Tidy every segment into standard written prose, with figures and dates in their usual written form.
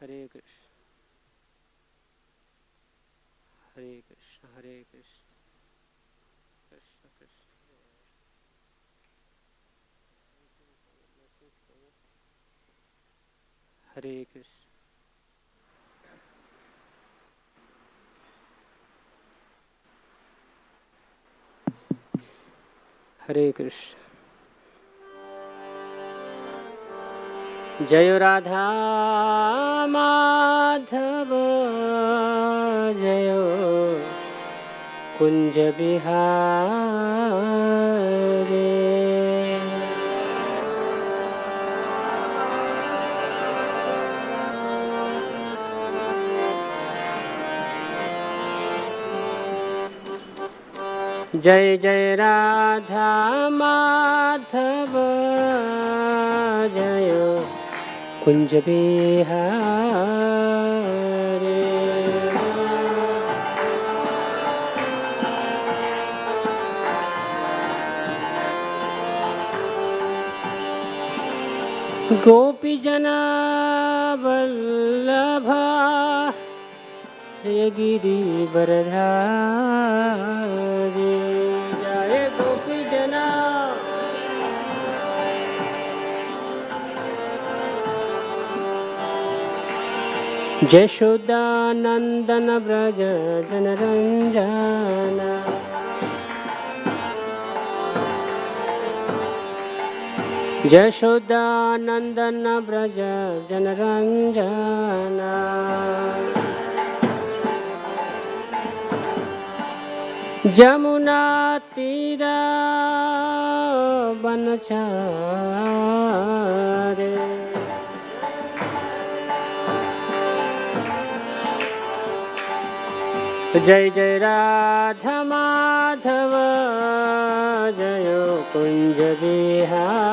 हरे कृष्ण हरे कृष्ण हरे कृष्ण कृष्ण कृष्ण हरे कृष्ण हरे कृष्ण। जय राधा माधव जय कुंज बिहारी। जय जय राधा माधव जय कुंज बिहारी। गोपी जना वल्लभा गिरिवरधारी। जय गोपी जना जशोदानंदन व्रज जनरंजन। जशोदानंदन व्रज जनरंजन। जमुना तीरा बनचारे। जय जय राधा माधव जय कुंज बिहारी।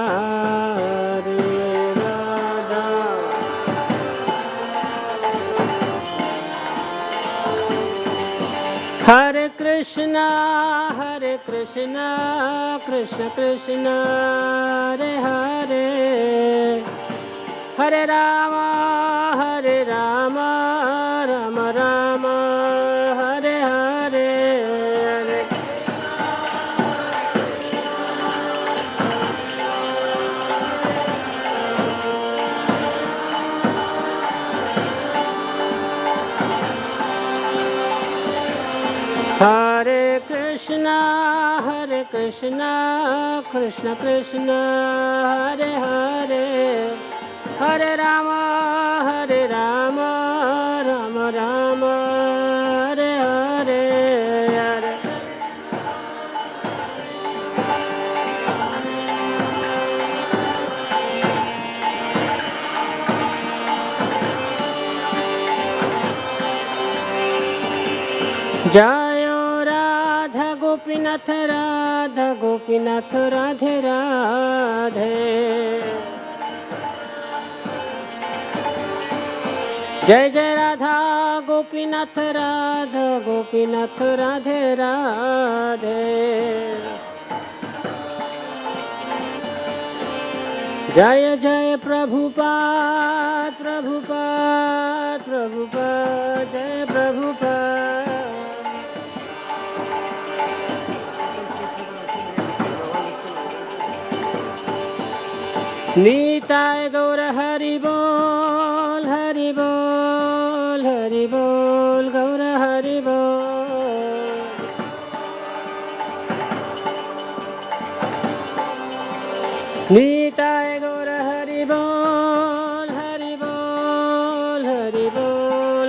राधा हरे कृष्णा कृष्ण कृष्ण हरे हरे। हरे राम राम राम हरे हरे। हरे कृष्णा कृष्ण कृष्ण हरे हरे। हरे राम राम राम हरे हरे। हरे जय राधा गोपीनाथ राधे राधे। जय जय राधा गोपीनाथ राधे राधे। जय जय प्रभुपाद जय प्रभुपाद। नीताय गौर हरि बोल गौर हरि बोल। नीताय गौर हरि बोल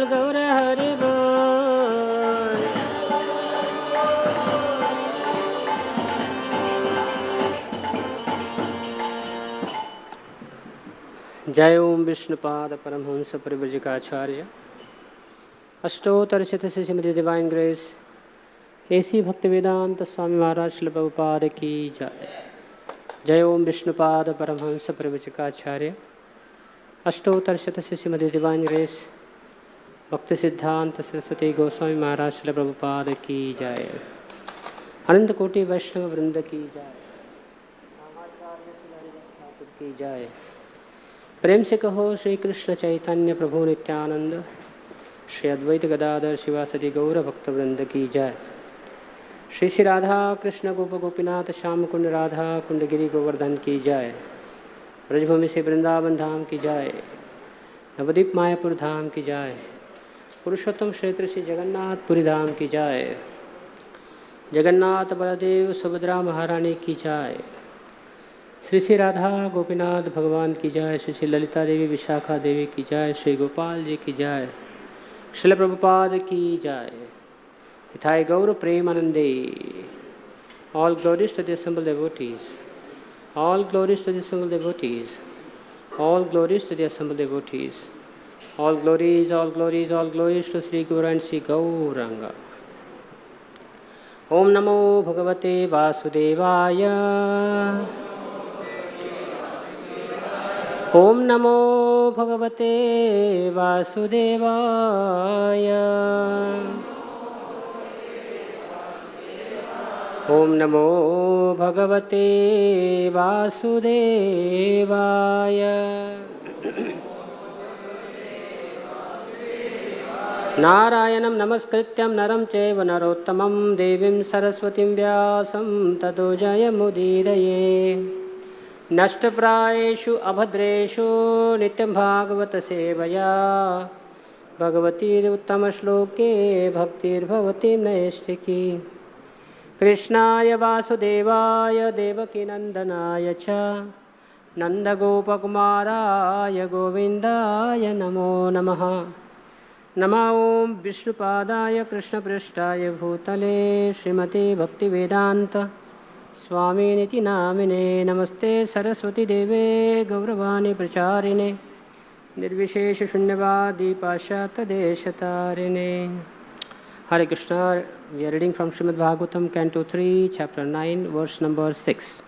गौर हरि बोल। जय ओम विष्णुपाद परमहंस परिव्राजकाचार्य अष्टोत्तर शतस्य श्रीमती divine grace A C Bhaktivedanta Swami Maharaj Srila Prabhupada की जय। जय ओम विष्णुपाद परमहंस परिव्राजकाचार्य अष्टोत्तर शतस्य श्रीमती divine grace Bhaktisiddhanta Saraswati Goswami महाराज श्रील प्रभुपाद की जय। अनंत कोटि वैष्णव वृंद की जय। की जय। प्रेम से कहो श्री कृष्ण चैतन्य प्रभु नित्यानंद, श्री अद्वैत गदाधर शिवासदि गौर भक्तवृंद की जय। श्री श्री राधा कृष्ण गोप गोपीनाथ श्याम कुंड राधा कुंड गिरी गोवर्धन की जय। ब्रजभूमि से वृंदावन धाम की जय। नवदीप मायापुर धाम की जय। पुरुषोत्तम क्षेत्र श्री जगन्नाथ पुरी धाम की जय। जगन्नाथ बलदेव सुभद्रा महारानी की जय। श्री श्री राधा गोपीनाथ भगवान की जय। श्री श्री ललिता देवी विशाखा देवी की जय। श्री गोपाल जी की जय। श्रील प्रभुपाद की जय। हिताय गौर प्रेमानंदे। All glories to the assembled devotees. All glories to the assembled devotees. All glories to the assembled devotees. All glories, all glories, all glories to Sri Guru and Sri Gauranga. Om Namo Bhagavate Vasudevaya. Om Namo Bhagavate Vasudevaya. Om Namo Bhagavate Vasudevaya. Narayanam Namaskrityam Naram Chaiva Narottamam Devim Saraswatim Vyasam Tato Jayamudiraye. Nashtaprayeshu Abhadreshu Nityam Bhagavata Sevaya. Bhagavatir Uttama Shloke Bhaktir Bhavati Naistiki. Krishnaya Vasudevaya Devaki Nandanaya Cha Nanda Gopakumaraya Govindaya Namo Namaha. Nama Om Vishnupadaya Krishna Prishtaya Bhutale Srimati Bhaktivedanta Swami Niti Namine. Namaste Saraswati Deve Gauravani Pracharine Nirvishesha Shunyavadi Pashyata Deshatarine. Hare Krishna. We are reading from Srimad Bhagavatam, Canto 3, Chapter 9, verse number 6.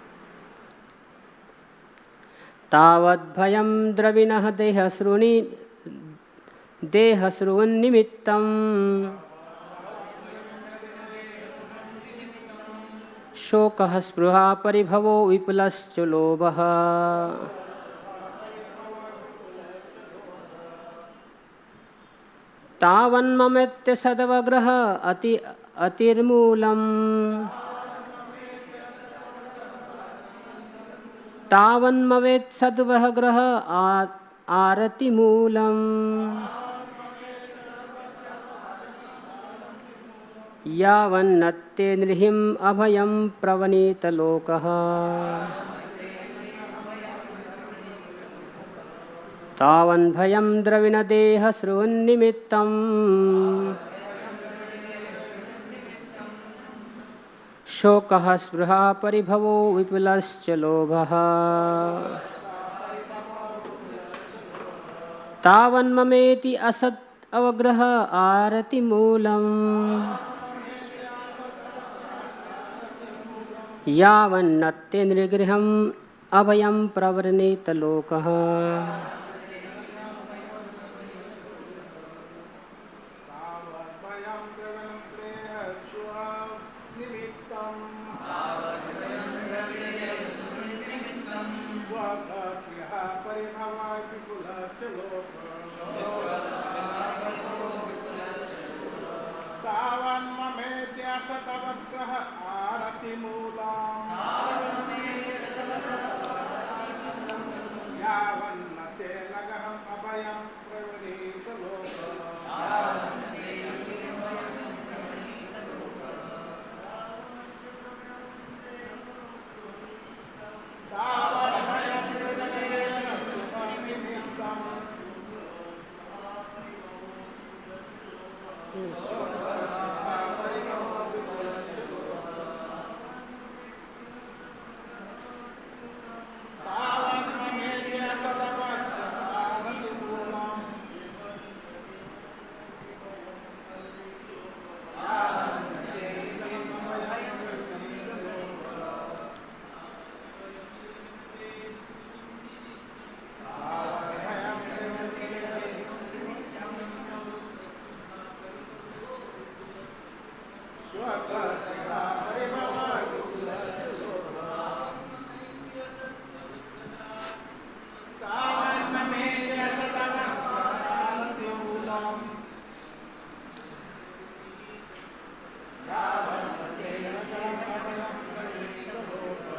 Tavad bhayam dravinah dehasruvan nimittam shokah spruha paribhavo vipulascha lobah. तावन्ममेत्य सदवग्रह अतिर्मूलम् तावन्मवेत् सद्वग्रह आरतिमूलम् यावन्नत्ते नृहिम् अभयं प्रवनीतलोकः तावन् भयं द्रविणदेह स्रुवन्निमित्तम् शोकः स्पृहा परिभवो विपुलश्च लोभः तावन्ममेति असत् अवग्रह आरतिमूलम् यावन्नत्ते नृगृहम् अभयं प्रवृणीतलोकः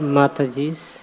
Mataji's.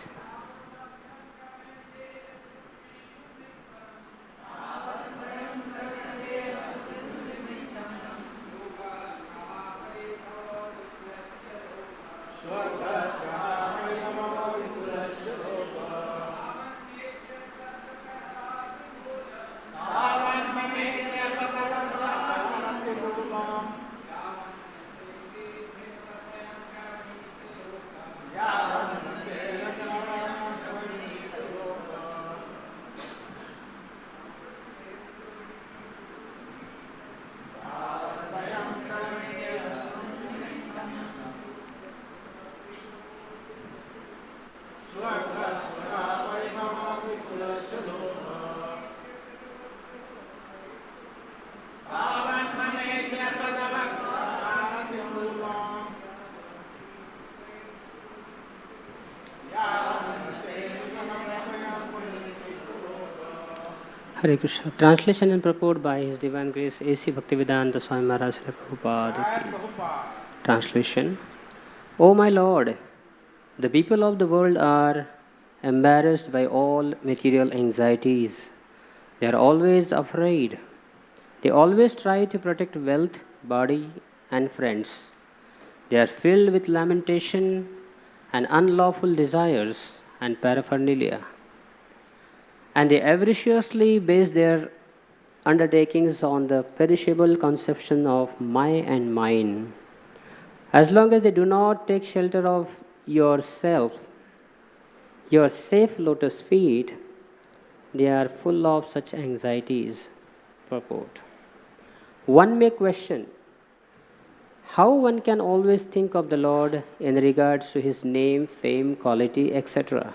Hare Krishna. Translation and purport by His Divine Grace A.C. Bhaktivedanta Swami Maharaj Prabhupada. Translation. O my Lord, the people of the world are embarrassed by all material anxieties. They are always afraid. They always try to protect wealth, body, and friends. They are filled with lamentation and unlawful desires and paraphernalia. And they avariciously base their undertakings on the perishable conception of my and mine. As long as they do not take shelter of yourself, your safe lotus feet, they are full of such anxieties. Purport. One may question how one can always think of the Lord in regards to His name, fame, quality, etc.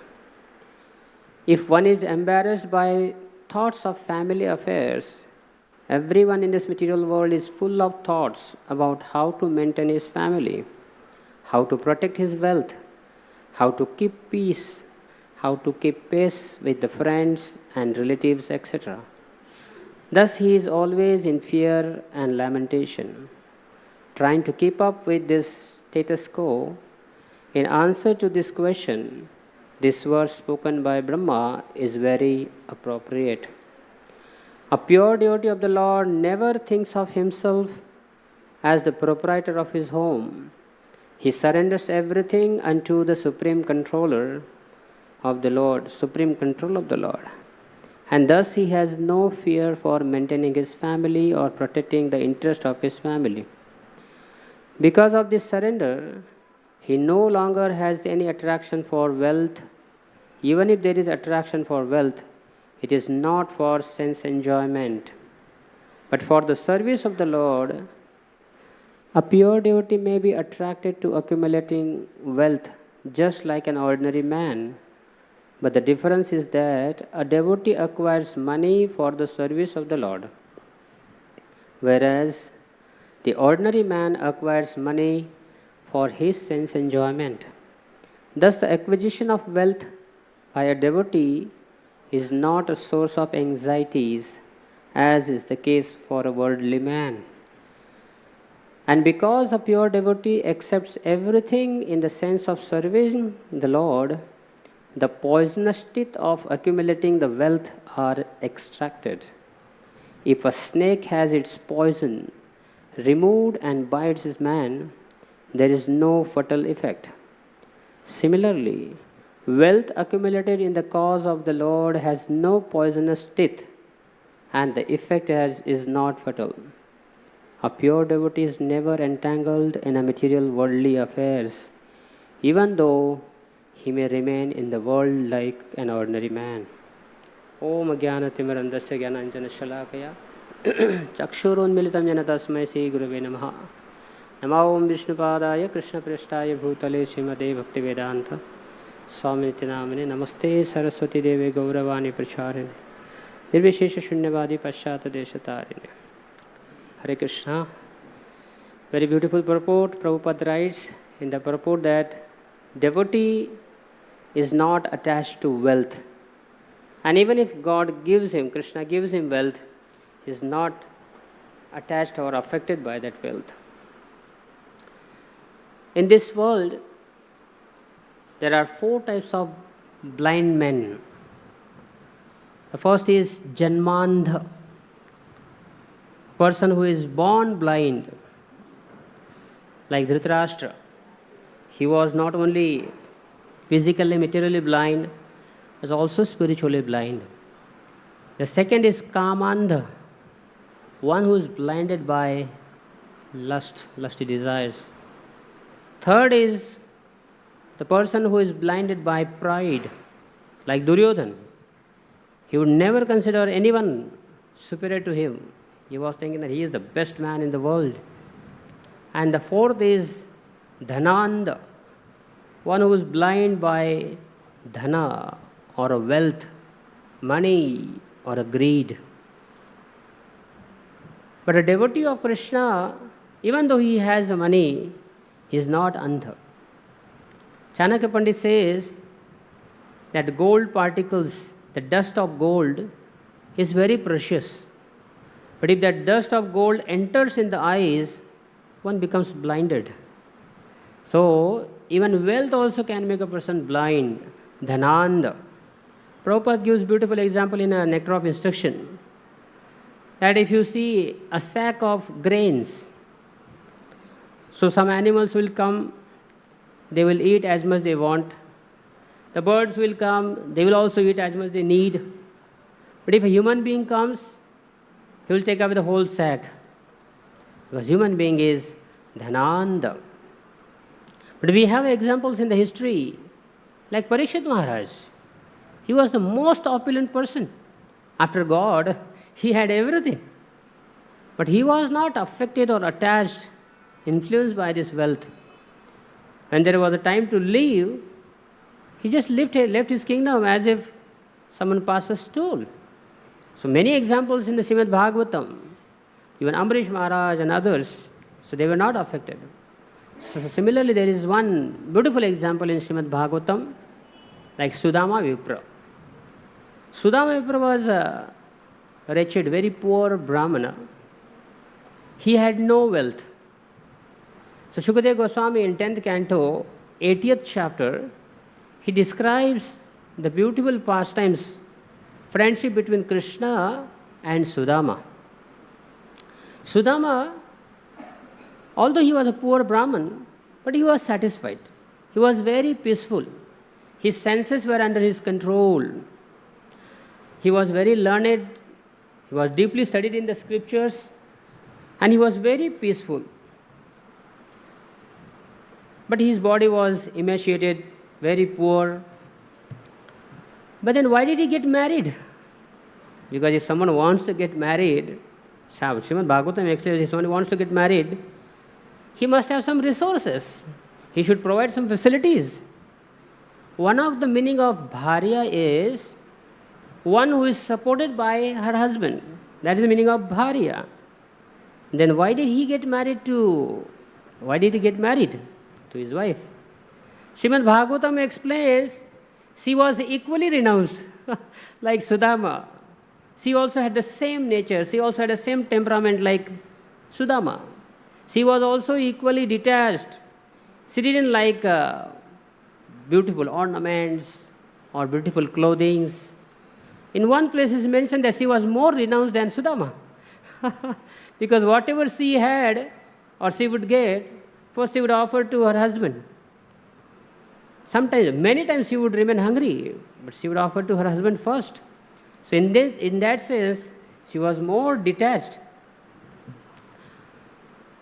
If one is embarrassed by thoughts of family affairs, everyone in this material world is full of thoughts about how to maintain his family, how to protect his wealth, how to keep peace, how to keep pace with the friends and relatives, etc. Thus he is always in fear and lamentation, trying to keep up with this status quo. In answer to this question, this verse spoken by Brahma is very appropriate. A pure devotee of the Lord never thinks of himself as the proprietor of his home. He surrenders everything unto the supreme controller of the Lord, supreme control of the Lord. And thus he has no fear for maintaining his family or protecting the interest of his family. Because of this surrender, he no longer has any attraction for wealth. Even if there is attraction for wealth, it is not for sense enjoyment, but for the service of the Lord. A pure devotee may be attracted to accumulating wealth just like an ordinary man. But the difference is that a devotee acquires money for the service of the Lord, whereas the ordinary man acquires money for his sense enjoyment. Thus, the acquisition of wealth by a devotee is not a source of anxieties, as is the case for a worldly man. And because a pure devotee accepts everything in the sense of serving the Lord, the poisonous teeth of accumulating the wealth are extracted. If a snake has its poison removed and bites his man, there is no fatal effect. Similarly, wealth accumulated in the cause of the Lord has no poisonous teeth, and the effect is not fatal. A pure devotee is never entangled in a material worldly affairs, even though he may remain in the world like an ordinary man. Om Jnanatimirandasya Jnananjana Shalakaya Chakshurunmilitam Jena Tasmai Sri Gurave Namaha. Namo Om Vishnupadaya Krishna Prasthaya Bhutale Srimade Bhaktivedanta Swami Namane Namaste Saraswati Deve Gauravani Pracharine Nirvishesha Shunyavadi Paschata Deshatarine. Hare Krishna. Very beautiful purport. Prabhupada writes in the purport that devotee is not attached to wealth. And even if God gives him, Krishna gives him wealth, he is not attached or affected by that wealth. In this world, there are four types of blind men. The first is Janmandha, person who is born blind, like Dhritarashtra. He was not only physically, materially blind, but also spiritually blind. The second is Kamandha, one who is blinded by lusty desires. Third is the person who is blinded by pride, like Duryodhana. He would never consider anyone superior to him. He was thinking that he is the best man in the world. And the fourth is Dhananda, one who is blind by dhana or a wealth, money or a greed. But a devotee of Krishna, even though he has the money, he is not andha. Chanakya Pandit says that gold particles, the dust of gold, is very precious. But if that dust of gold enters in the eyes, one becomes blinded. So, even wealth also can make a person blind. Dhananda. Prabhupada gives beautiful example in a Nectar of Instruction, that if you see a sack of grains, so some animals will come, they will eat as much they want. The birds will come, they will also eat as much they need. But if a human being comes, he will take away the whole sack, because human being is Dhananda. But we have examples in the history, like Parikshit Maharaj. He was the most opulent person. After God, he had everything. But he was not affected or attached, influenced by this wealth. When there was a time to leave, he just left his kingdom as if someone passed a stool. So many examples in the Srimad Bhagavatam, even Amrish Maharaj and others, so they were not affected. So similarly, there is one beautiful example in Srimad Bhagavatam, like Sudama Vipra. Sudama Vipra was a wretched, very poor Brahmana. He had no wealth. So Shukadeva Goswami in 10th canto, 80th chapter, he describes the beautiful pastimes, friendship between Krishna and Sudama. Sudama, although he was a poor Brahman, but he was satisfied. He was very peaceful. His senses were under his control. He was very learned. He was deeply studied in the scriptures. And he was very peaceful. But his body was emaciated, very poor. But then why did he get married? Because if someone wants to get married, Srimad Bhagavatam actually, if someone wants to get married, he must have some resources. He should provide some facilities. One of the meaning of bharya is one who is supported by her husband. That is the meaning of bharya. Then why did he get married to his wife? Srimad Bhagavatam explains she was equally renounced like Sudama. She also had the same nature. She also had the same temperament like Sudama. She was also equally detached. She didn't like beautiful ornaments or beautiful clothing. In one place it is mentioned that she was more renounced than Sudama. Because whatever she had or she would get, first she would offer to her husband. Sometimes, many times she would remain hungry, but she would offer to her husband first. So in that sense, she was more detached.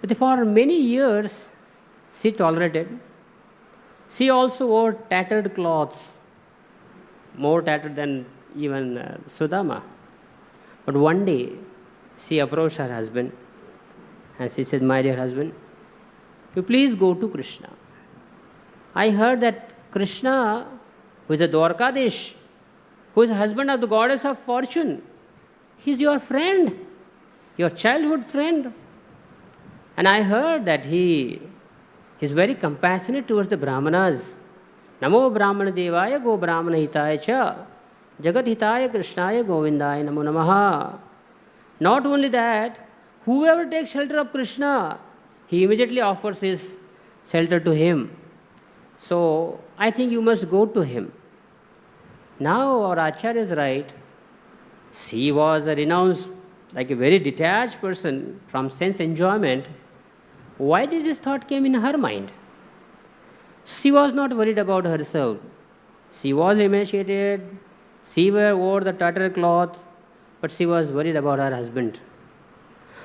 But for many years, she tolerated. She also wore tattered clothes, more tattered than even Sudama. But one day, she approached her husband and she said, "My dear husband, you please go to Krishna. I heard that Krishna, who is a Dwarkadish, who is the husband of the goddess of fortune, he is your friend, your childhood friend. And I heard that he is very compassionate towards the Brahmanas. Namo Brahmana Devaya Go Brahmana Hitaya Cha Jagat Hitaya Krishnaya Govindaya Namo Namaha." Not only that, whoever takes shelter of Krishna, he immediately offers his shelter to him. So I think you must go to him. Now our Acharya is right. She was a renounced, like a very detached person from sense enjoyment. Why did this thought came in her mind? She was not worried about herself. She was emaciated. She wore the tattered cloth, but she was worried about her husband.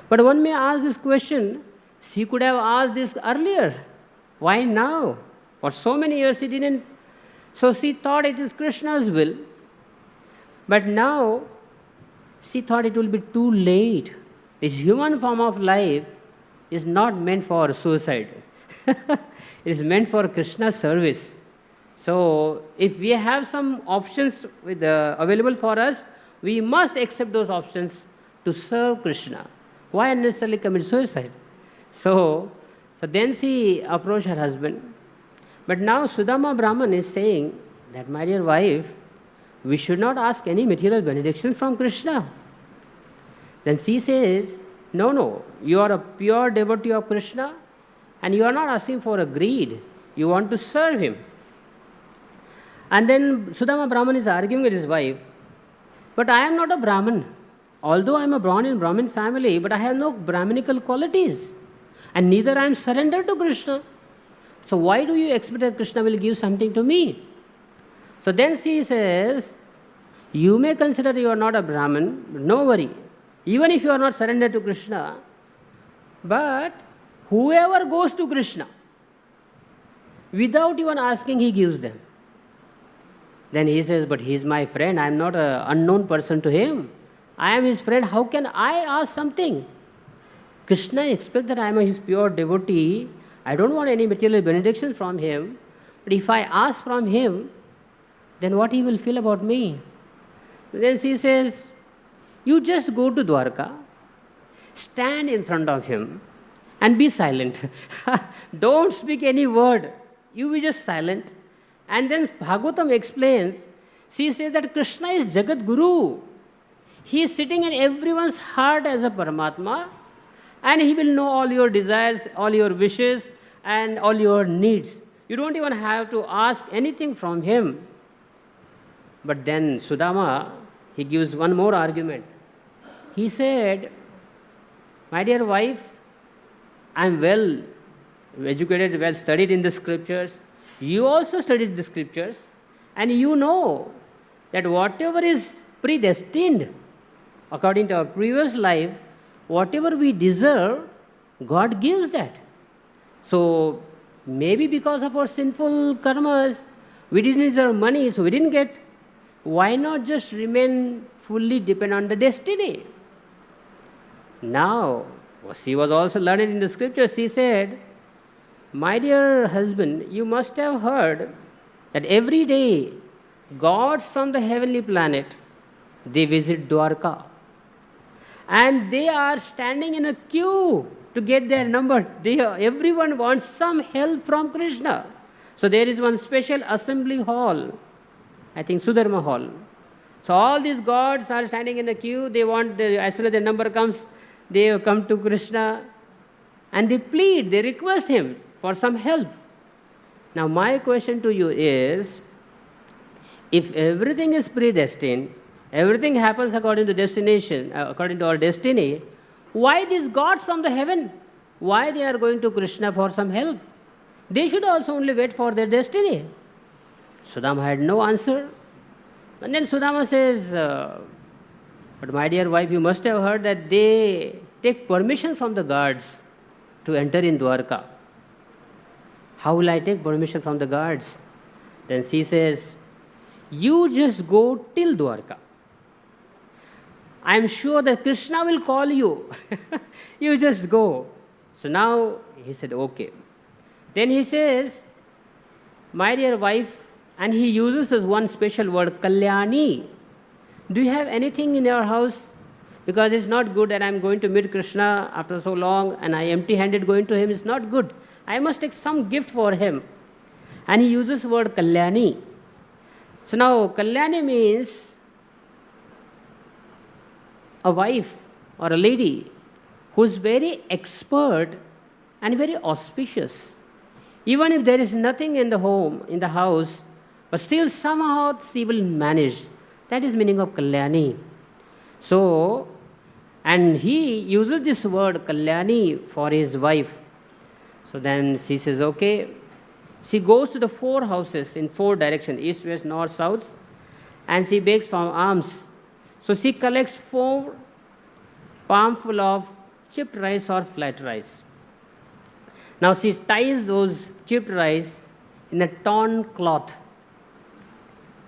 But one may ask this question, she could have asked this earlier. Why now? For so many years she didn't. So she thought it is Krishna's will. But now she thought it will be too late. This human form of life is not meant for suicide. It is meant for Krishna's service. So if we have some options available for us, we must accept those options to serve Krishna. Why unnecessarily commit suicide? So then she approached her husband. But now Sudama Brahman is saying that, my dear wife, we should not ask any material benediction from Krishna. Then she says, no, you are a pure devotee of Krishna and you are not asking for a greed. You want to serve him. And then Sudama Brahman is arguing with his wife, but I am not a Brahman. Although I am born in Brahmin family, but I have no Brahminical qualities. And neither I am surrendered to Krishna. So why do you expect that Krishna will give something to me? So then she says, you may consider you are not a Brahmin, but no worry. Even if you are not surrendered to Krishna, but whoever goes to Krishna, without even asking, he gives them. Then he says, but he is my friend, I am not an unknown person to him. I am his friend, how can I ask something? Krishna expects that I am his pure devotee. I don't want any material benediction from him. But if I ask from him, then what he will feel about me? Then she says, you just go to Dwarka, stand in front of him and be silent. Don't speak any word. You be just silent. And then Bhagavatam explains, she says that Krishna is Jagat Guru. He is sitting in everyone's heart as a Paramatma, and he will know all your desires, all your wishes, and all your needs. You don't even have to ask anything from him. But then Sudama, he gives one more argument. He said, my dear wife, I am well educated, well studied in the scriptures. You also studied the scriptures, and you know that whatever is predestined according to our previous life, whatever we deserve, God gives that. So maybe because of our sinful karmas, we didn't deserve money, so we didn't get. Why not just remain fully dependent on the destiny? Now, she was also learned in the scriptures. She said, my dear husband, you must have heard that every day gods from the heavenly planet, they visit Dwarka. And they are standing in a queue to get their number. Everyone wants some help from Krishna. So there is one special assembly hall, I think Sudama hall. So all these gods are standing in a queue. They want, as soon as their number comes, they come to Krishna and they plead, they request him for some help. Now my question to you is, if everything is predestined, everything happens according to destination, according to our destiny, why these gods from the heaven? Why they are going to Krishna for some help? They should also only wait for their destiny. Sudama had no answer. And then Sudama says, but my dear wife, you must have heard that they take permission from the gods to enter in Dwarka. How will I take permission from the gods? Then she says, you just go till Dwarka. I am sure that Krishna will call you. You just go. So now he said, okay. Then he says, my dear wife, and he uses this one special word, Kalyani. Do you have anything in your house? Because it's not good that I'm going to meet Krishna after so long and I empty-handed going to him. It's not good. I must take some gift for him. And he uses the word Kalyani. So now Kalyani means a wife or a lady who is very expert and very auspicious Even if there is nothing in the home, in the house, but still somehow she will manage. That is meaning of Kalyani. So, and he uses this word Kalyani for his wife. So then she says, okay. She goes to the 4 houses in 4 directions, east, west, north, south, and she begs for alms. So she collects 4 palms full of chipped rice or flat rice. Now she ties those chipped rice in a torn cloth,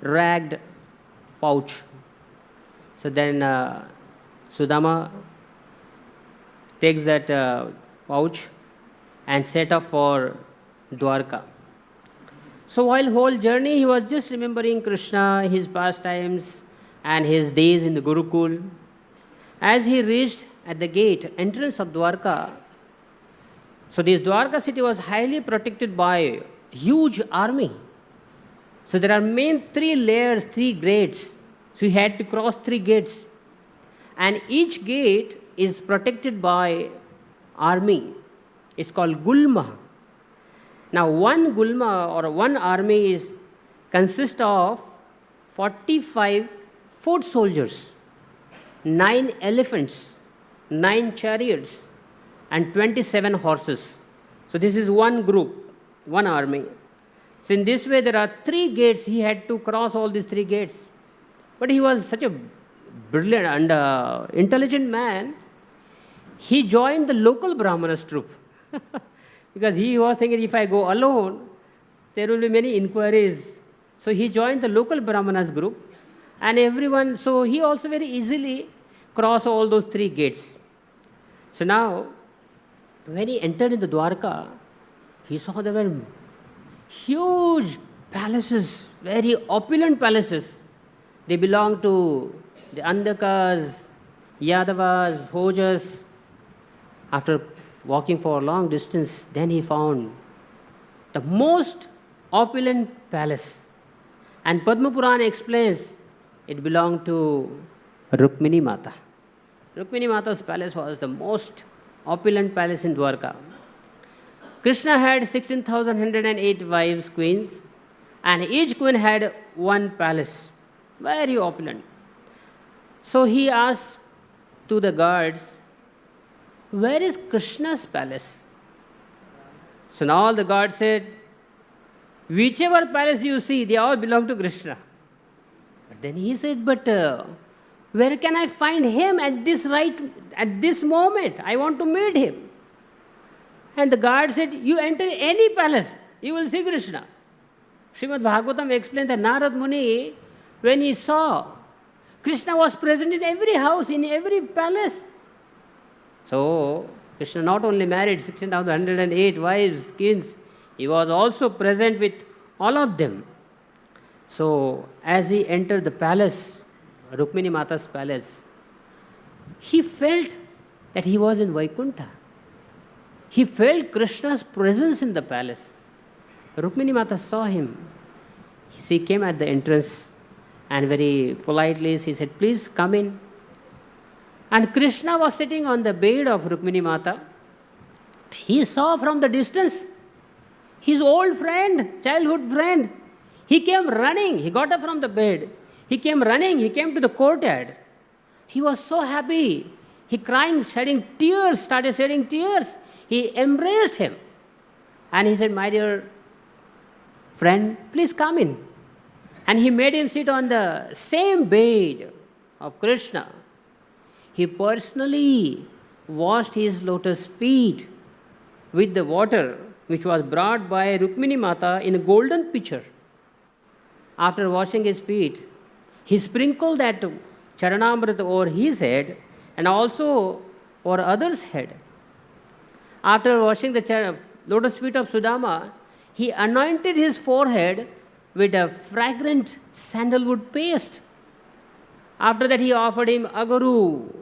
ragged pouch. So then Sudama takes that pouch and set off for Dwarka. So while whole journey he was just remembering Krishna, his pastimes and his days in the Gurukul. As he reached at the gate, entrance of Dwarka, so this Dwarka city was highly protected by huge army. So there are main 3 layers, 3 gates. So he had to cross 3 gates. And each gate is protected by army. It's called Gulma. Now one Gulma or one army consists of 45 foot soldiers, 9 elephants, 9 chariots, and 27 horses. So this is one group, one army. So in this way there are 3 gates. He had to cross all these 3 gates. But he was such a brilliant and intelligent man. He joined the local Brahmanas troop. Because he was thinking, if I go alone, there will be many inquiries. So he joined the local Brahmanas group, and everyone, so he also very easily crossed all those 3 gates. So now, when he entered into Dwarka, he saw there were huge palaces, very opulent palaces. They belonged to the Andakas, Yadavas, Bhojas. After walking for a long distance, then he found the most opulent palace. And Padma Purana explains it belonged to Rukmini Mata. Rukmini Mata's palace was the most opulent palace in Dwarka. Krishna had 16,108 wives, queens, and each queen had one palace, very opulent. So he asked to the guards, where is Krishna's palace? So now all the guards said, whichever palace you see, they all belong to Krishna. But then he said, but where can I find him at this moment? I want to meet him. And the guard said, you enter any palace, you will see Krishna. Srimad Bhagavatam explains that Narad Muni, when he saw Krishna was present in every house, in every palace. So, Krishna not only married 16,108 wives, queens, he was also present with all of them. So, as he entered the palace, Rukmini Mata's palace, he felt that he was in Vaikuntha. He felt Krishna's presence in the palace. Rukmini Mata saw him. She came at the entrance and very politely she said, please come in. And Krishna was sitting on the bed of Rukmini Mata. He saw from the distance his old friend, childhood friend. He came running. He got up from the bed. He came running. He came to the courtyard. He was so happy. He crying, shedding tears, started shedding tears. He embraced him. And he said, my dear friend, please come in. And he made him sit on the same bed of Krishna. He personally washed his lotus feet with the water which was brought by Rukmini Mata in a golden pitcher. After washing his feet, he sprinkled that charanamrita over his head and also over others' head. After washing the lotus feet of Sudama, he anointed his forehead with a fragrant sandalwood paste. After that, he offered him agaru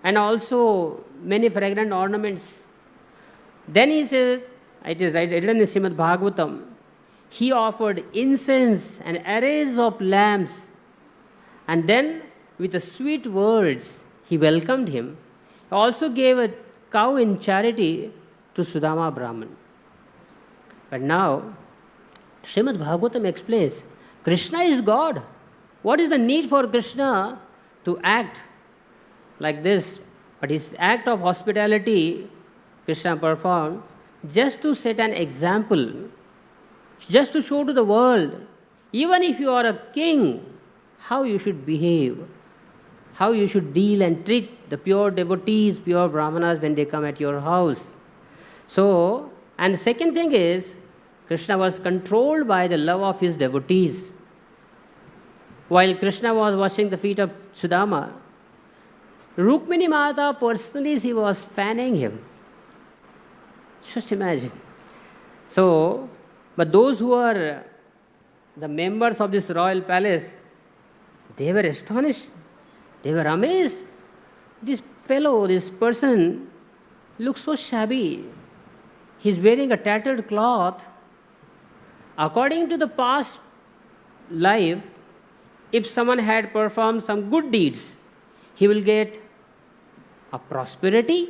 and also many fragrant ornaments. Then he says, it is written in Srimad Bhagavatam, he offered incense and arrays of lamps. And then, with the sweet words, he welcomed him. He also gave a cow in charity to Sudama Brahman. But now, Srimad Bhagavatam explains, Krishna is God. What is the need for Krishna to act like this? But his act of hospitality, Krishna performed just to set an example, just to show to the world, even if you are a king, how you should behave, how you should deal and treat the pure devotees, pure brahmanas when they come at your house. So, and the second thing is, Krishna was controlled by the love of his devotees. While Krishna was washing the feet of Sudama, Rukmini Mata personally she was fanning him. Just imagine. So, but those who are the members of this royal palace, they were astonished. They were amazed. This fellow, this person looks so shabby. He's wearing a tattered cloth. According to the past life, if someone had performed some good deeds, he will get a prosperity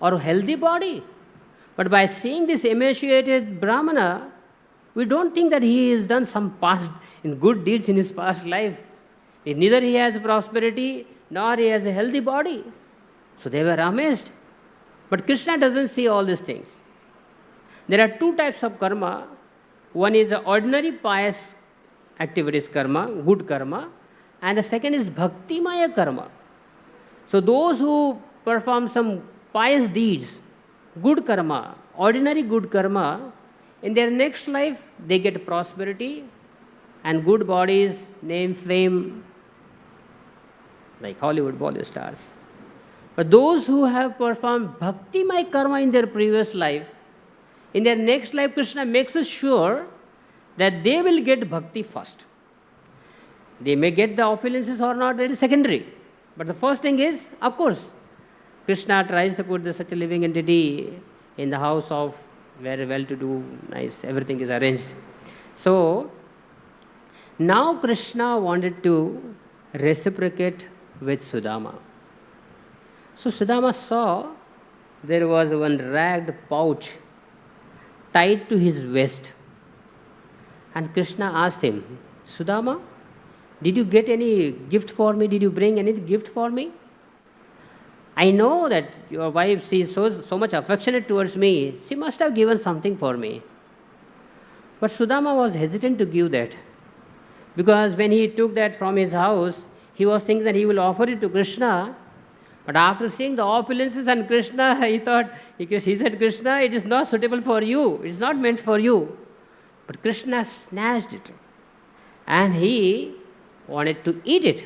or a healthy body. But by seeing this emaciated Brahmana, we don't think that he has done some past in good deeds in his past life. Neither he has prosperity nor he has a healthy body. So they were amazed. But Krishna doesn't see all these things. There are two types of karma. One is the ordinary pious activities karma, good karma, and the second is bhaktimaya karma. So those who perform some pious deeds, good karma, ordinary good karma, in their next life they get prosperity and good bodies, name, fame, like Hollywood Bollywood stars. But those who have performed bhaktimaya karma in their previous life, in their next life Krishna makes us sure that they will get bhakti first. They may get the opulences or not, that is secondary. But the first thing is, of course, Krishna tries to put such a living entity in the house of very well-to-do, nice, everything is arranged. So, now Krishna wanted to reciprocate with Sudama. So Sudama saw there was one ragged pouch tied to his waist. And Krishna asked him, Sudama, did you get any gift for me? Did you bring any gift for me? I know that your wife, she is so much affectionate towards me. She must have given something for me. But Sudama was hesitant to give that. Because when he took that from his house, he was thinking that he will offer it to Krishna. But after seeing the opulences and Krishna, he said, Krishna, it is not suitable for you. It is not meant for you. But Krishna snatched it. And he wanted to eat it.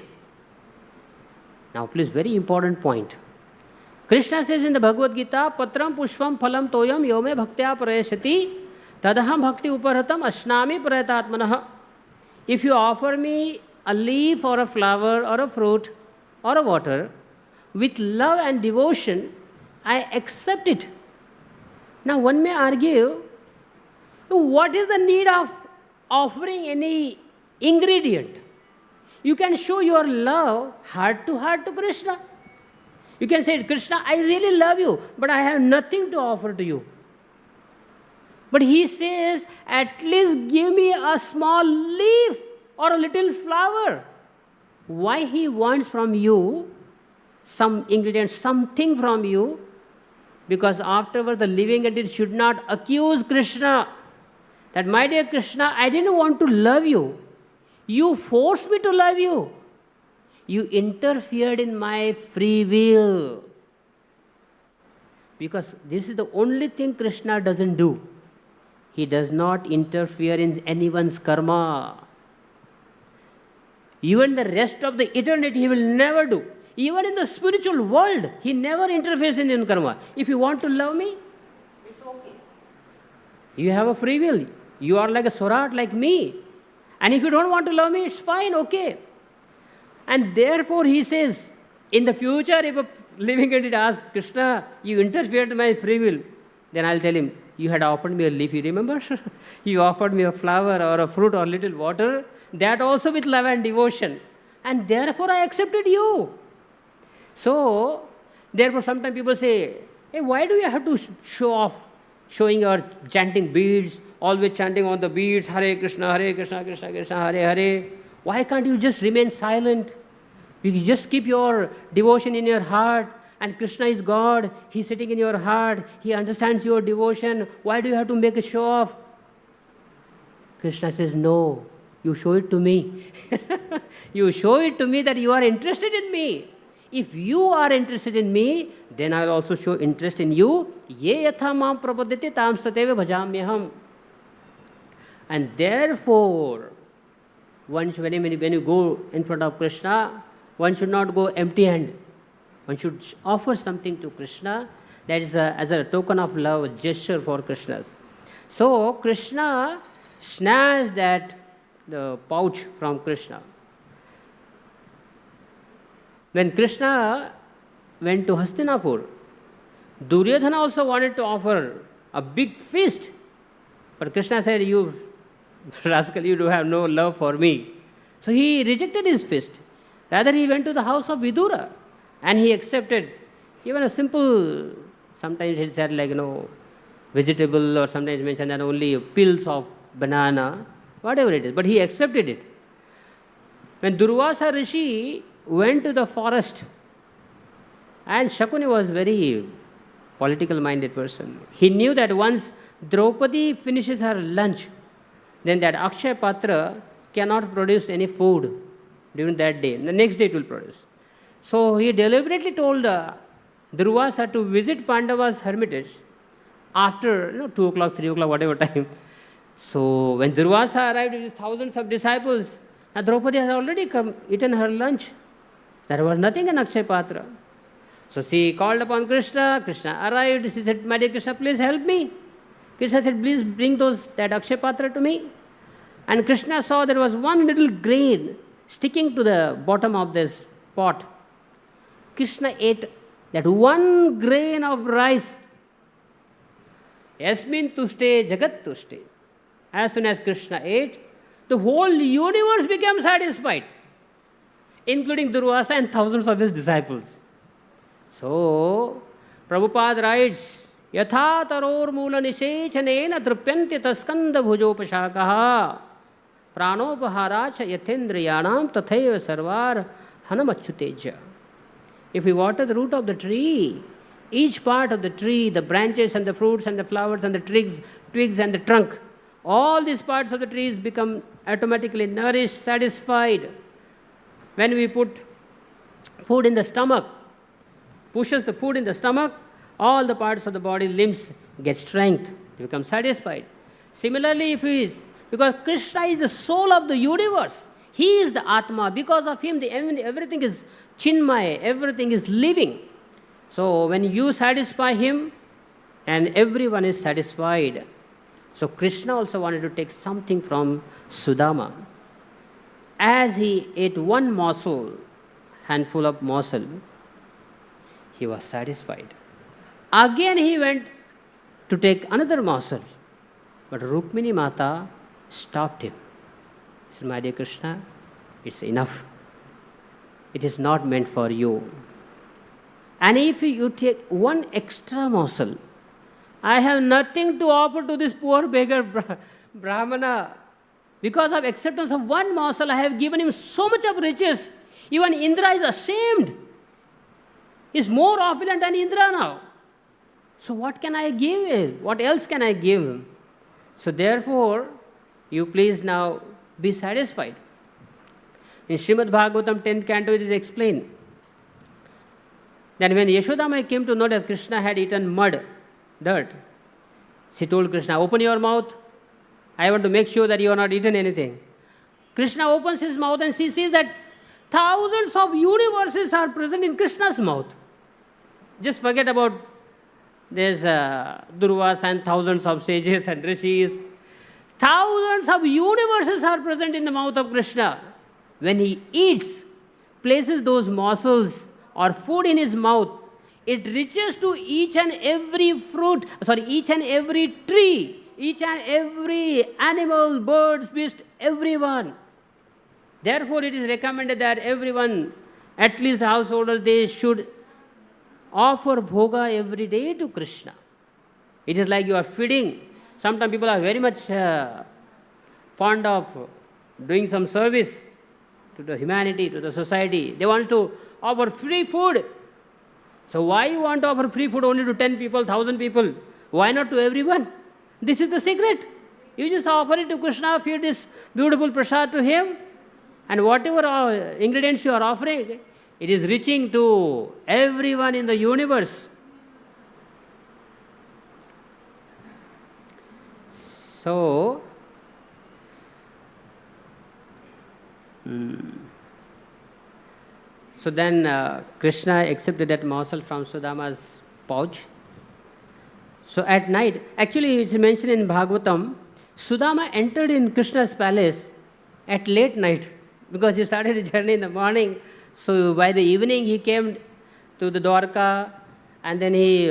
Now please, very important point. Krishna says in the Bhagavad Gita, Patram pushpam phalam toyam yome bhaktya prayashati tadaham bhakti uparatam ashnami prayatatmanah. If you offer me a leaf or a flower or a fruit or a water with love and devotion, I accept it. Now one may argue, what is the need of offering any ingredient? You can show your love heart to heart to Krishna. You can say, Krishna, I really love you, but I have nothing to offer to you. But he says, at least give me a small leaf or a little flower. Why he wants from you some ingredient, something from you? Because afterward the living entity should not accuse Krishna that, my dear Krishna, I didn't want to love you. You forced me to love you. You interfered in my free will. Because this is the only thing Krishna doesn't do. He does not interfere in anyone's karma. Even the rest of the eternity he will never do. Even in the spiritual world, he never interferes in karma. If you want to love me, it's okay. You have a free will. You are like a Surat, like me. And if you don't want to love me, it's fine, okay. And therefore he says, in the future, if a living entity asks, Krishna, you interfered in my free will, then I'll tell him, you had offered me a leaf, you remember? You offered me a flower or a fruit or a little water, that also with love and devotion. And therefore I accepted you. So, therefore sometimes people say, hey, why do you have to show off? showing your chanting beads, always chanting on the beads, Hare Krishna, Krishna Krishna, Hare Hare. Why can't you just remain silent? You just keep your devotion in your heart, and Krishna is God. He's sitting in your heart. He understands your devotion. Why do you have to make a show off? Krishna says, no, you show it to me. You show it to me that you are interested in me. If you are interested in me, then I will also show interest in you. Ye yatha mam prapadyate tam stateva bhajamyaham. And therefore, when you go in front of Krishna, one should not go empty-handed. One should offer something to Krishna. That is as a token of love, a gesture for Krishna. So Krishna snatched the pouch from Krishna. When Krishna went to Hastinapur, Duryodhana also wanted to offer a big feast. But Krishna said, you rascal, you do have no love for me. So he rejected his feast. Rather, he went to the house of Vidura and he accepted even a simple, sometimes he said like, vegetable, or sometimes mentioned that only peels of banana, whatever it is. But he accepted it. When Durvasa Rishi went to the forest, and Shakuni was very political minded person. He knew that once Draupadi finishes her lunch, then that Akshay Patra cannot produce any food during that day. The next day it will produce. So he deliberately told Durvasa to visit Pandava's hermitage after 2 o'clock, 3 o'clock, whatever time. So when Durvasa arrived with thousands of disciples, Draupadi has already eaten her lunch. There was nothing in Akshay Patra. So she called upon Krishna. Krishna arrived. She said, my dear Krishna, please help me. Krishna said, please bring that Akshay Patra to me. And Krishna saw there was one little grain sticking to the bottom of this pot. Krishna ate that one grain of rice. Yasmin tushte jagat tushte. As soon as Krishna ate, the whole universe became satisfied, including Durvasa and thousands of his disciples. So, Prabhupada writes, Yatha taror mula nishechanena drupyanti taskanda bhujopashakaha pranopaharacha yathendriyanam tathaiva sarvar hanamachyuteja. If we water the root of the tree, each part of the tree, the branches and the fruits and the flowers and the twigs and the trunk, all these parts of the trees become automatically nourished, satisfied. When we put food in the stomach, pushes the food in the stomach, all the parts of the body, limbs get strength, become satisfied. Similarly, because Krishna is the soul of the universe, he is the Atma. Because of him, everything is Chinmaya, everything is living. So when you satisfy him, and everyone is satisfied. So Krishna also wanted to take something from Sudama. As he ate one morsel, handful of morsel, he was satisfied. Again he went to take another morsel, but Rukmini Mata stopped him. He said, my dear Krishna, it's enough. It is not meant for you. And if you take one extra morsel, I have nothing to offer to this poor beggar Brahmana. Because of acceptance of one morsel, I have given him so much of riches. Even Indra is ashamed. He is more opulent than Indra now. So what can I give him? What else can I give him? So therefore, you please now be satisfied. In Srimad Bhagavatam 10th canto it is explained that when Yashodama came to know that Krishna had eaten mud, dirt, she told Krishna, open your mouth. I want to make sure that you have not eaten anything. Krishna opens his mouth and she sees that thousands of universes are present in Krishna's mouth. Just forget about there's Durvasa and thousands of sages and rishis. Thousands of universes are present in the mouth of Krishna. When he eats, places those morsels or food in his mouth, it reaches to each and every each and every tree, each and every animal, birds, beast, everyone. Therefore, it is recommended that everyone, at least the householders, they should offer bhoga every day to Krishna. It is like you are feeding. Sometimes people are very much fond of doing some service to the humanity, to the society. They want to offer free food. So why you want to offer free food only to 10 people, 1,000 people? Why not to everyone? This is the secret. You just offer it to Krishna, feed this beautiful prasad to him, and whatever ingredients you are offering, it is reaching to everyone in the universe. So, so then Krishna accepted that morsel from Sudama's pouch. So at night, actually it's mentioned in Bhagavatam, Sudama entered in Krishna's palace at late night because he started his journey in the morning. So by the evening he came to the Dwarka, and then he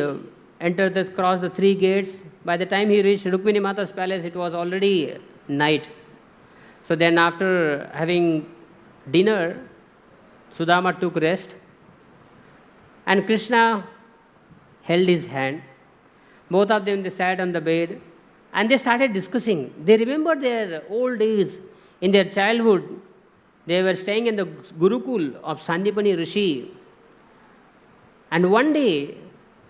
crossed the 3 gates. By the time he reached Rukmini Mata's palace, it was already night. So then after having dinner, Sudama took rest, and Krishna held his hand. Both of them, they sat on the bed, and they started discussing. They remembered their old days. In their childhood, they were staying in the Gurukul of Sandipani Rishi. And one day,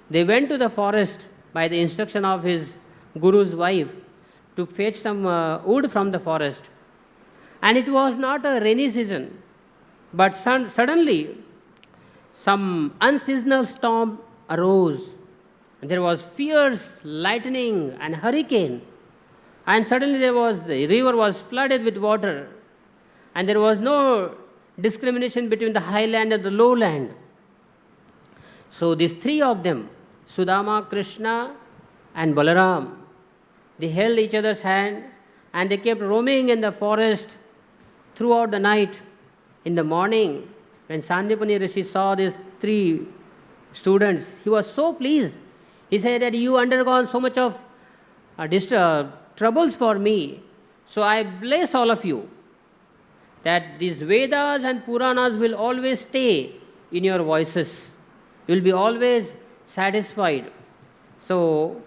they went to the forest by the instruction of his Guru's wife to fetch some wood from the forest. And it was not a rainy season, but suddenly some unseasonal storm arose. There was fierce lightning and hurricane, and suddenly the river was flooded with water, and there was no discrimination between the highland and the lowland. So these 3 of them, Sudama, Krishna and Balaram, they held each other's hand, and they kept roaming in the forest throughout the night. In the morning, when Sandipani Rishi saw these 3 students, he was so pleased. He said that you undergone so much of troubles for me, so I bless all of you that these Vedas and Puranas will always stay in your voices. You will be always satisfied. So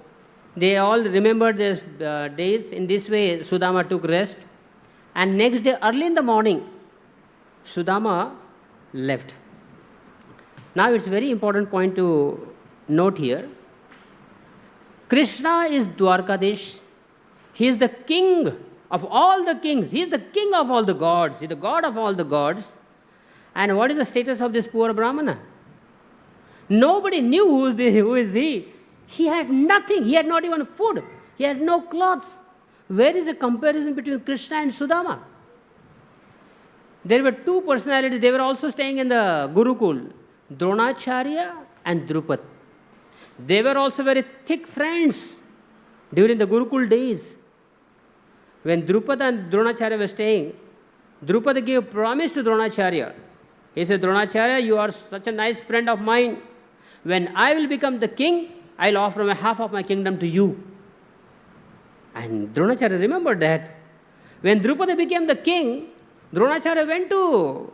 they all remembered these days. In this way, Sudama took rest, and next day early in the morning, Sudama left. Now it's a very important point to note here. Krishna is Dwarkadish. He is the king of all the kings. He is the king of all the gods. He is the god of all the gods. And what is the status of this poor Brahmana? Nobody knew who is he. He had nothing. He had not even food. He had no clothes. Where is the comparison between Krishna and Sudama? There were 2 personalities. They were also staying in the Gurukul, Dronacharya and Drupad. They were also very thick friends during the Gurukul days. When Drupad and Dronacharya were staying, Drupad gave promise to Dronacharya. He said, Dronacharya, you are such a nice friend of mine. When I will become the king, I will offer half of my kingdom to you. And Dronacharya remembered that. When Drupad became the king, Dronacharya went to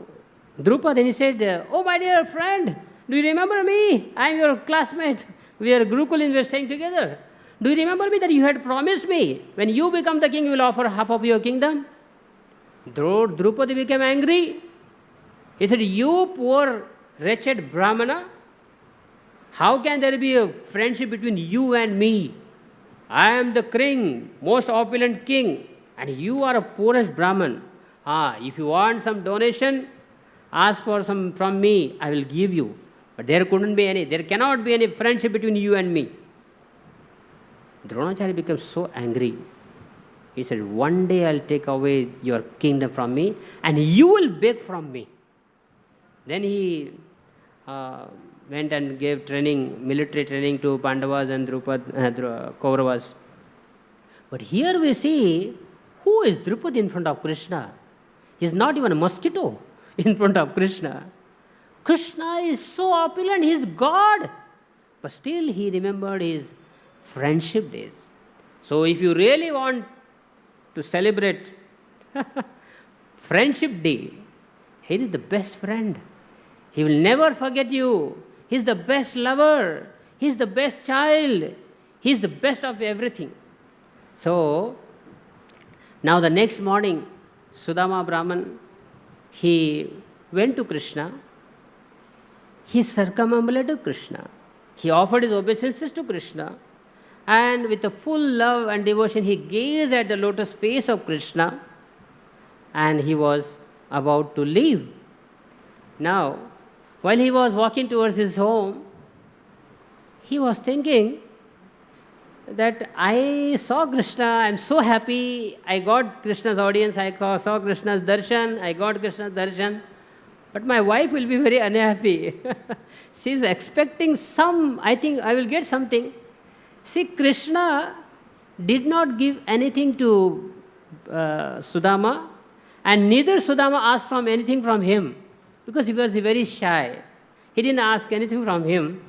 Drupad and he said, oh my dear friend, do you remember me? I am your classmate. We are Gurukulin, we are staying together. Do you remember me that you had promised me, when you become the king, you will offer half of your kingdom? Drupadi became angry. He said, you poor wretched Brahmana, how can there be a friendship between you and me? I am the king, most opulent king, and you are a poorest Brahman. If you want some donation, ask for some from me, I will give you. But there cannot be any friendship between you and me. Dronacharya became so angry. He said, one day I'll take away your kingdom from me and you will beg from me. Then he went and gave military training to Pandavas and Kauravas. But here we see, who is Drupad in front of Krishna? He is not even a mosquito in front of Krishna. Krishna is so opulent, he is God. But still he remembered his friendship days. So if you really want to celebrate Friendship Day, he is the best friend. He will never forget you. He is the best lover. He is the best child. He is the best of everything. So, now the next morning, Sudama Brahman, he went to Krishna. He circumambulated Krishna. He offered his obeisances to Krishna. And with a full love and devotion, he gazed at the lotus face of Krishna. And he was about to leave. Now, while he was walking towards his home, he was thinking that I saw Krishna, I am so happy, I got Krishna's audience, I saw Krishna's darshan, I got Krishna's darshan, but my wife will be very unhappy. She is expecting I think I will get something. See, Krishna did not give anything to Sudama, and neither Sudama asked from anything from him, because he was very shy. He didn't ask anything from him.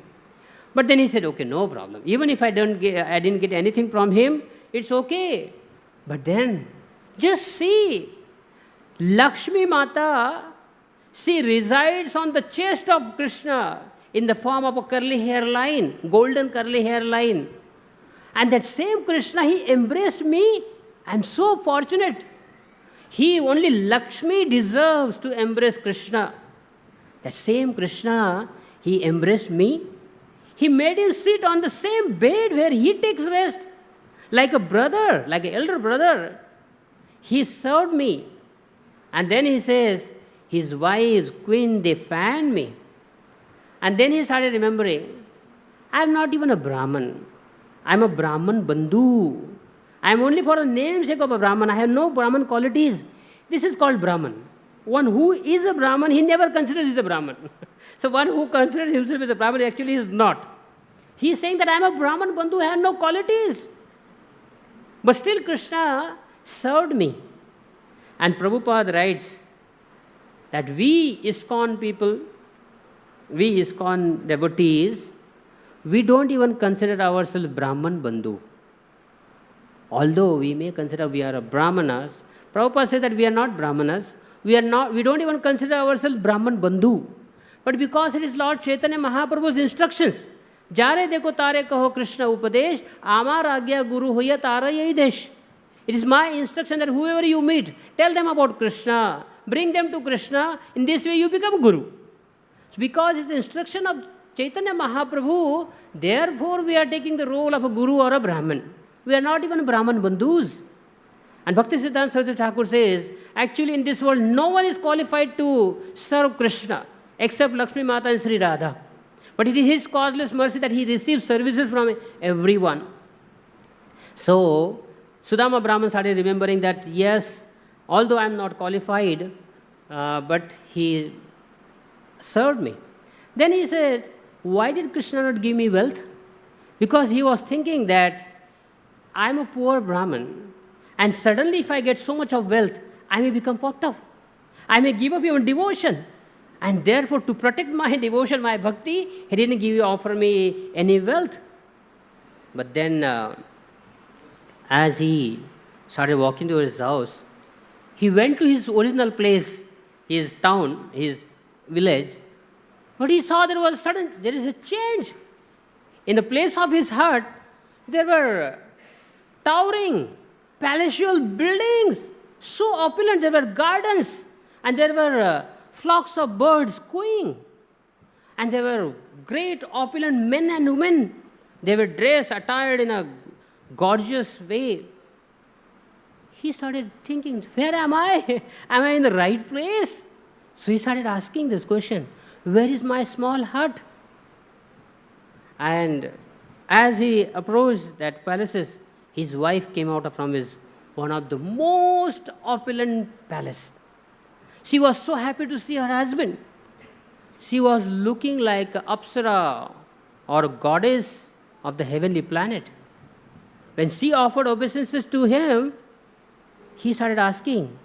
But then he said, okay, no problem. Even if I didn't get anything from him, it's okay. But then, just see, Lakshmi Mata, she resides on the chest of Krishna in the form of a curly hairline, golden curly hairline. And that same Krishna, he embraced me. I'm so fortunate. Only Lakshmi deserves to embrace Krishna. That same Krishna, he embraced me. He made him sit on the same bed where he takes rest. Like a brother, like an elder brother. He served me. And then he says, his wives, queen, they fanned me. And then he started remembering, I'm not even a Brahman. I'm a Brahman Bandhu. I'm only for the namesake of a Brahman. I have no Brahman qualities. This is called Brahman. One who is a Brahman, he never considers he's a Brahman. So one who considers himself as a Brahman actually is not. He is saying that I am a Brahman Bandhu, I have no qualities. But still Krishna served me. And Prabhupada writes that we ISKCON people, we ISKCON devotees, we don't even consider ourselves Brahman Bandhu. Although we may consider we are a Brahmanas, Prabhupada says that we are not Brahmanas, we don't even consider ourselves Brahman Bandhu. But because it is Lord Chaitanya Mahaprabhu's instructions, Jare dekho tare kaho Krishna upadesh, Amar agya guru hoya tara yai desh. It is my instruction that whoever you meet, tell them about Krishna, bring them to Krishna, in this way you become Guru. So because it's the instruction of Chaitanya Mahaprabhu, therefore we are taking the role of a Guru or a Brahman. We are not even Brahman Bandhus. And Bhakti Siddhanta Saraswati Thakur says, actually in this world no one is qualified to serve Krishna except Lakshmi Mata and Sri Radha. But it is his causeless mercy that he receives services from everyone. So, Sudama Brahman started remembering that, yes, although I am not qualified, but he served me. Then he said, why did Krishna not give me wealth? Because he was thinking that I am a poor Brahman, and suddenly if I get so much of wealth, I may become fucked up. I may give up even devotion. And therefore, to protect my devotion, my bhakti, he didn't offer me any wealth. But then, as he started walking to his house, he went to his original place, his town, his village, but he saw there is a change. In the place of his hut, there were towering, palatial buildings, so opulent, there were gardens, and there were flocks of birds cooing. And there were great opulent men and women. They were dressed, attired in a gorgeous way. He started thinking, where am I? Am I in the right place? So he started asking this question, where is my small hut? And as he approached that palaces, his wife came out from one of the most opulent palace. She was so happy to see her husband. She was looking like an Apsara or a goddess of the heavenly planet. When she offered obeisances to him, he started asking,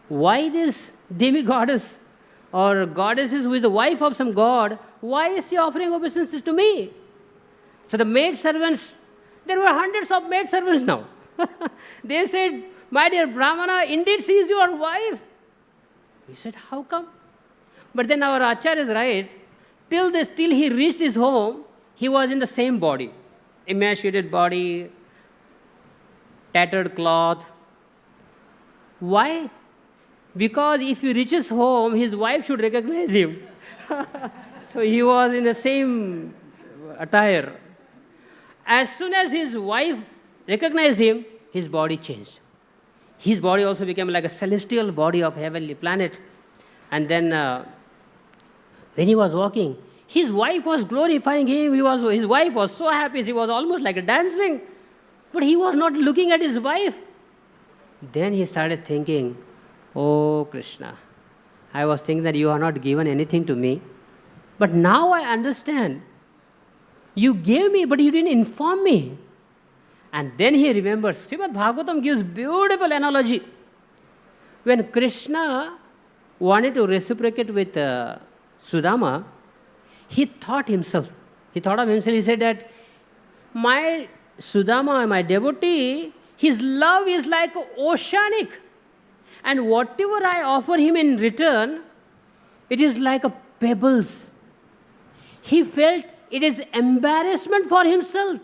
why this demi-goddess or goddesses who is the wife of some god, why is she offering obeisances to me? So the maid servants, there were hundreds of maid servants now. They said, my dear Brahmana, indeed she is your wife. He said, how come? But then our Acharya is right, till he reached his home, he was in the same body. emaciated body, tattered cloth. Why? Because if he reaches home, his wife should recognize him. So he was in the same attire. As soon as his wife recognized him, his body changed. His body also became like a celestial body of heavenly planet. And then when he was walking, his wife was glorifying him. His wife was so happy. She was almost like dancing. But he was not looking at his wife. Then he started thinking, oh Krishna, I was thinking that you have not given anything to me. But now I understand. You gave me, but you didn't inform me. And then he remembers. Srimad Bhagavatam gives beautiful analogy. When Krishna wanted to reciprocate with Sudama, he thought of himself. He said that my Sudama, my devotee, his love is like oceanic. And whatever I offer him in return, it is like a pebbles. He felt it is embarrassment for himself.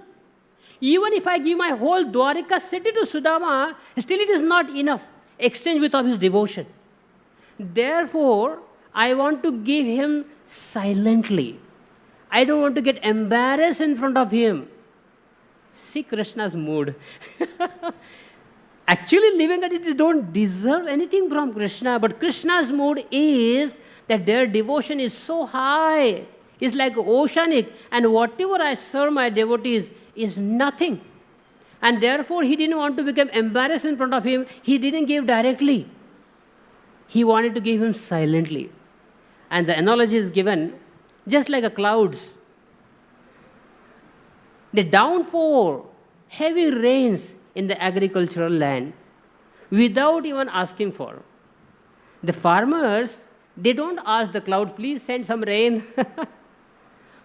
Even if I give my whole Dwarika city to Sudama, still it is not enough exchange with of his devotion. Therefore, I want to give him silently. I don't want to get embarrassed in front of him. See Krishna's mood. Actually, living at it, they don't deserve anything from Krishna, but Krishna's mood is that their devotion is so high. It's like oceanic, and whatever I serve my devotees is nothing. And therefore, he didn't want to become embarrassed in front of him. He didn't give directly. He wanted to give him silently. And the analogy is given just like a clouds. The downpour, heavy rains in the agricultural land without even asking for. The farmers, they don't ask the cloud, please send some rain.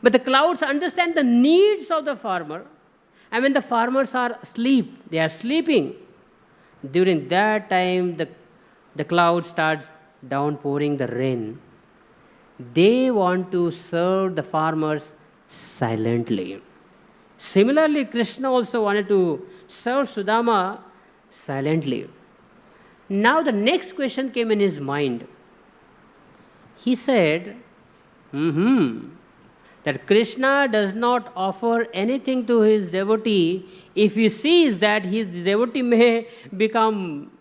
But the clouds understand the needs of the farmer. And when the farmers are asleep, they are sleeping. During that time, the cloud starts downpouring the rain. They want to serve the farmers silently. Similarly, Krishna also wanted to serve Sudama silently. Now the next question came in his mind. He said, that Krishna does not offer anything to his devotee if he sees that his devotee may become,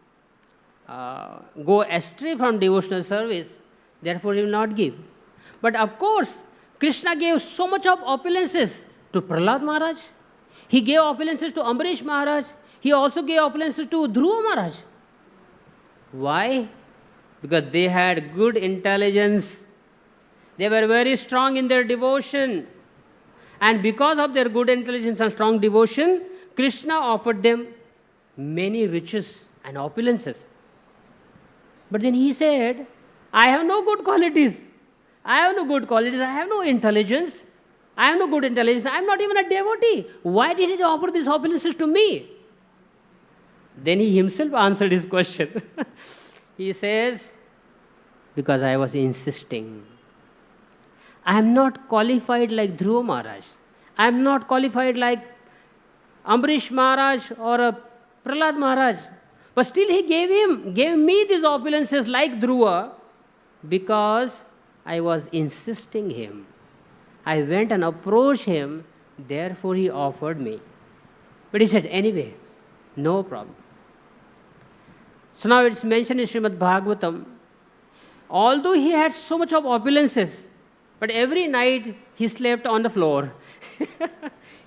go astray from devotional service, therefore he will not give. But of course, Krishna gave so much of opulences to Prahlad Maharaj. He gave opulences to Ambarish Maharaj. He also gave opulences to Dhruva Maharaj. Why? Because they had good intelligence. They were very strong in their devotion. And because of their good intelligence and strong devotion, Krishna offered them many riches and opulences. But then he said, I have no good qualities. I have no good qualities. I have no intelligence. I have no good intelligence. I am not even a devotee. Why did he offer these opulences to me? Then he himself answered his question. He says, because I was insisting. I am not qualified like Dhruva Maharaj. I am not qualified like Ambarish Maharaj or Prahlad Maharaj. But still he gave me these opulences like Dhruva because I was insisting him. I went and approached him, therefore he offered me. But he said, anyway, no problem. So now it's mentioned in Srimad Bhagavatam, although he had so much of opulences, but every night he slept on the floor.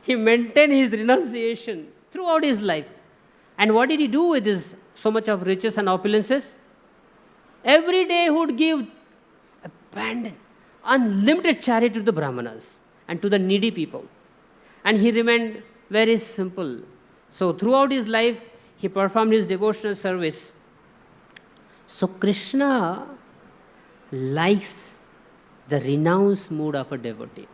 He maintained his renunciation throughout his life. And what did he do with his so much of riches and opulences? Every day he would give abundant, unlimited charity to the Brahmanas and to the needy people. And he remained very simple. So throughout his life, he performed his devotional service. So Krishna likes the renounced mood of a devotee.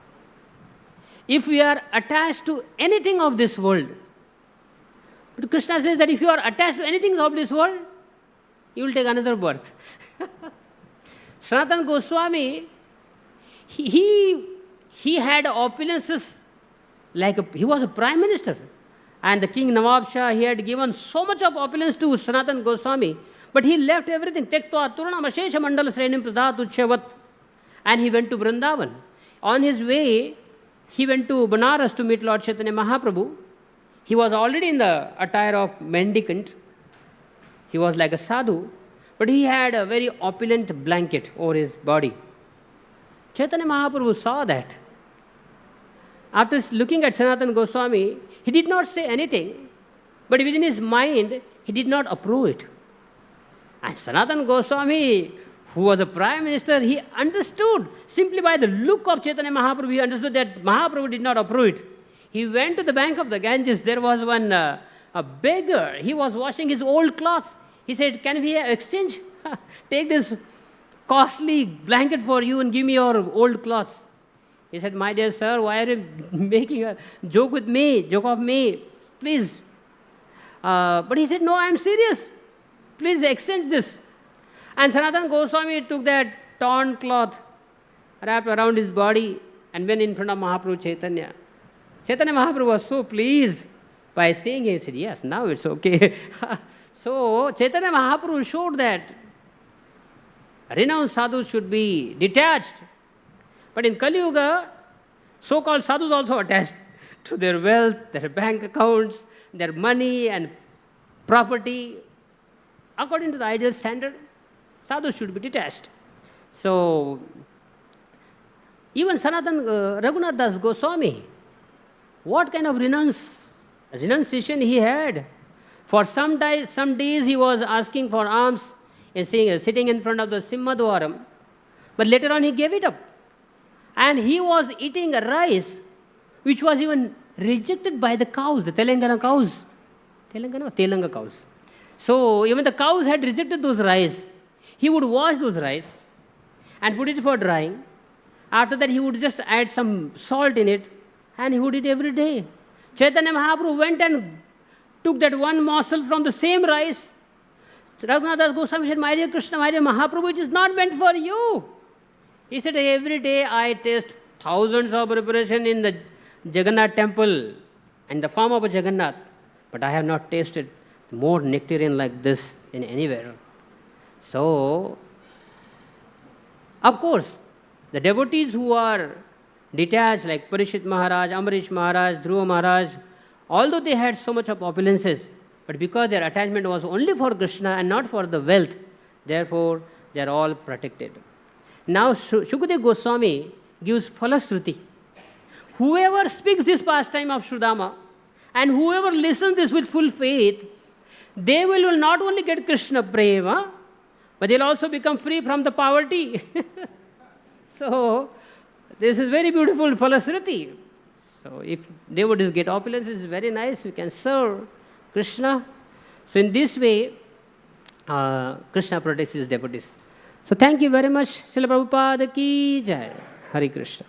If we are attached to anything of this world, but Krishna says that if you are attached to anything of this world, you will take another birth. Sanatana Goswami, he had opulences he was a prime minister. And the king Nawab Shah, he had given so much of opulence to Sanatan Goswami, but he left everything. Tektva Turana Mashesha Mandala Srenim Pradhatuchavat. And he went to Vrindavan. On his way, he went to Banaras to meet Lord Chaitanya Mahaprabhu. He was already in the attire of mendicant. He was like a sadhu, but he had a very opulent blanket over his body. Chaitanya Mahaprabhu saw that. After looking at Sanatana Goswami, he did not say anything, but within his mind, he did not approve it. And Sanatana Goswami, who was a prime minister, he understood simply by the look of Chaitanya Mahaprabhu, he understood that Mahaprabhu did not approve it. He went to the bank of the Ganges. There was one a beggar. He was washing his old clothes. He said, "Can we exchange? Take this costly blanket for you and give me your old clothes." He said, "My dear sir, why are you making a joke of me? Please." But he said, "No, I am serious. Please exchange this." And Sanatana Goswami took that torn cloth, wrapped around his body, and went in front of Mahaprabhu Chaitanya. Chaitanya Mahaprabhu was so pleased by saying it. He said, "Yes, now it's okay." So Chaitanya Mahaprabhu showed that renowned sadhus should be detached. But in Kali Yuga, so-called sadhus also attached to their wealth, their bank accounts, their money and property. According to the ideal standard, sadhus should be detached. So, even Sanatana Raghunath Das Goswami, what kind of renunciation he had? For some days he was asking for alms and sitting in front of the Simmadwaram, but later on he gave it up. And he was eating a rice which was even rejected by the cows, the Telangana cows. Telanga cows. So even the cows had rejected those rice. He would wash those rice and put it for drying. After that he would just add some salt in it and he would eat every day. Chaitanya Mahaprabhu went and took that one morsel from the same rice. Raghunath Das Goswami said, "My dear Krishna, my dear Mahaprabhu, it is not meant for you." He said, "Every day I taste thousands of preparation in the Jagannath temple in the form of a Jagannath, but I have not tasted more nectarian like this in anywhere." So, of course, the devotees who are detached like Parishit Maharaj, Amrish Maharaj, Dhruva Maharaj, although they had so much of opulences, but because their attachment was only for Krishna and not for the wealth, therefore they are all protected. Now Shukadeva Goswami gives Phalashruti. Whoever speaks this pastime of Sudama and whoever listens this with full faith, they will not only get Krishna prema, but they'll also become free from the poverty. So this is very beautiful Phalashruti. So if devotees get opulence, it's very nice. We can serve Krishna. So in this way, Krishna protects his devotees. So thank you very much. Srila Prabhupada ki jai. Hare Krishna.